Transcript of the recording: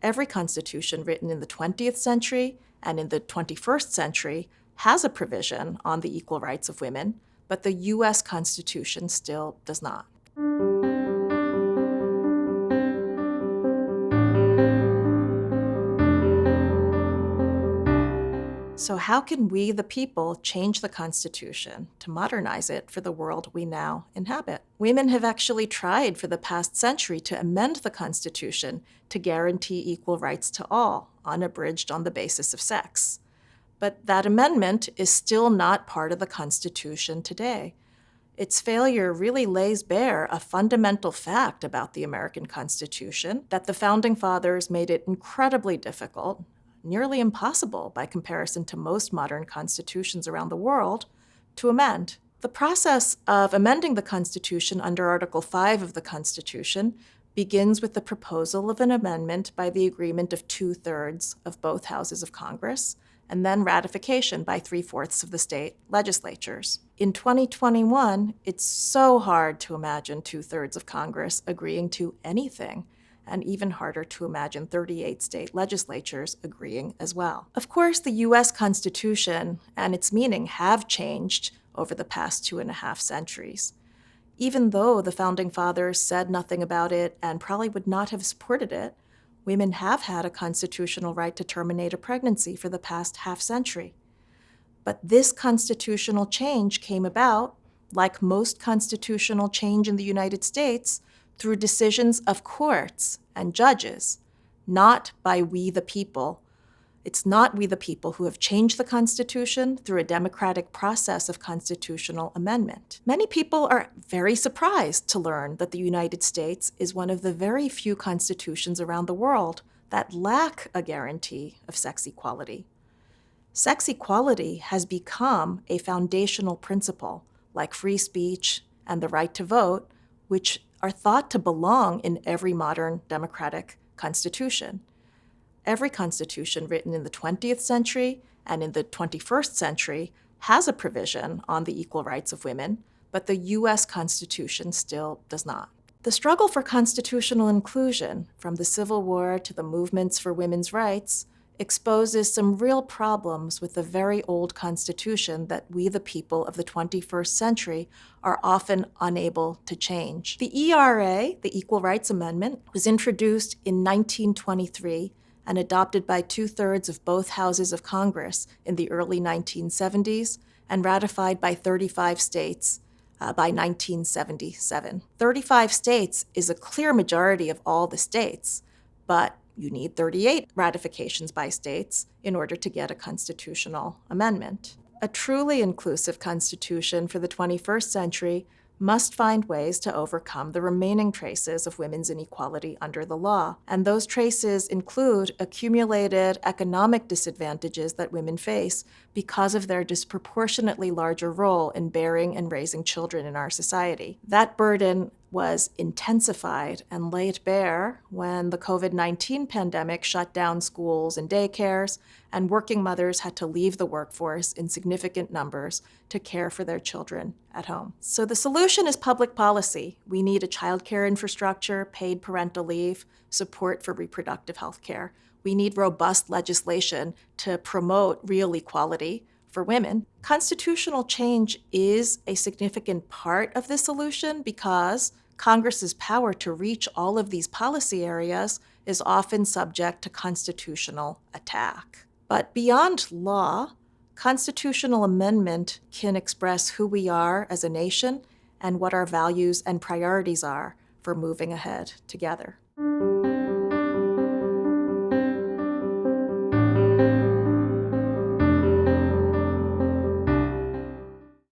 Every constitution written in the 20th century and in the 21st century has a provision on the equal rights of women, but the U.S. Constitution still does not. So how can we, the people, change the Constitution to modernize it for the world we now inhabit? Women have actually tried for the past century to amend the Constitution to guarantee equal rights to all, unabridged on the basis of sex. But that amendment is still not part of the Constitution today. Its failure really lays bare a fundamental fact about the American Constitution, that the Founding Fathers made it incredibly difficult, nearly impossible by comparison to most modern constitutions around the world, to amend. The process of amending the Constitution under Article 5 of the Constitution begins with the proposal of an amendment by the agreement of 2/3 of both houses of Congress, and then ratification by 3/4 of the state legislatures. In 2021, it's so hard to imagine 2/3 of Congress agreeing to anything, and even harder to imagine 38 state legislatures agreeing as well. Of course, the U.S. Constitution and its meaning have changed over the past 2.5 centuries. Even though the Founding Fathers said nothing about it and probably would not have supported it, women have had a constitutional right to terminate a pregnancy for the past half-century. But this constitutional change came about, like most constitutional change in the United States, through decisions of courts and judges, not by we the people. It's not we the people who have changed the Constitution through a democratic process of constitutional amendment. Many people are very surprised to learn that the United States is one of the very few constitutions around the world that lack a guarantee of sex equality. Sex equality has become a foundational principle, like free speech and the right to vote, which are thought to belong in every modern democratic constitution. Every constitution written in the 20th century and in the 21st century has a provision on the equal rights of women, but the U.S. Constitution still does not. The struggle for constitutional inclusion, from the Civil War to the movements for women's rights, exposes some real problems with the very old Constitution that we, the people of the 21st century, are often unable to change. The ERA, the Equal Rights Amendment, was introduced in 1923 and adopted by 2/3 of both houses of Congress in the early 1970s and ratified by 35 states by 1977. 35 states is a clear majority of all the states, but you need 38 ratifications by states in order to get a constitutional amendment. A truly inclusive constitution for the 21st century must find ways to overcome the remaining traces of women's inequality under the law. And those traces include accumulated economic disadvantages that women face because of their disproportionately larger role in bearing and raising children in our society. That burden was intensified and laid bare when the COVID-19 pandemic shut down schools and daycares, and working mothers had to leave the workforce in significant numbers to care for their children at home. So the solution is public policy. We need a childcare infrastructure, paid parental leave, support for reproductive health care. We need robust legislation to promote real equality for women. Constitutional change is a significant part of this solution because Congress's power to reach all of these policy areas is often subject to constitutional attack. But beyond law, constitutional amendment can express who we are as a nation and what our values and priorities are for moving ahead together.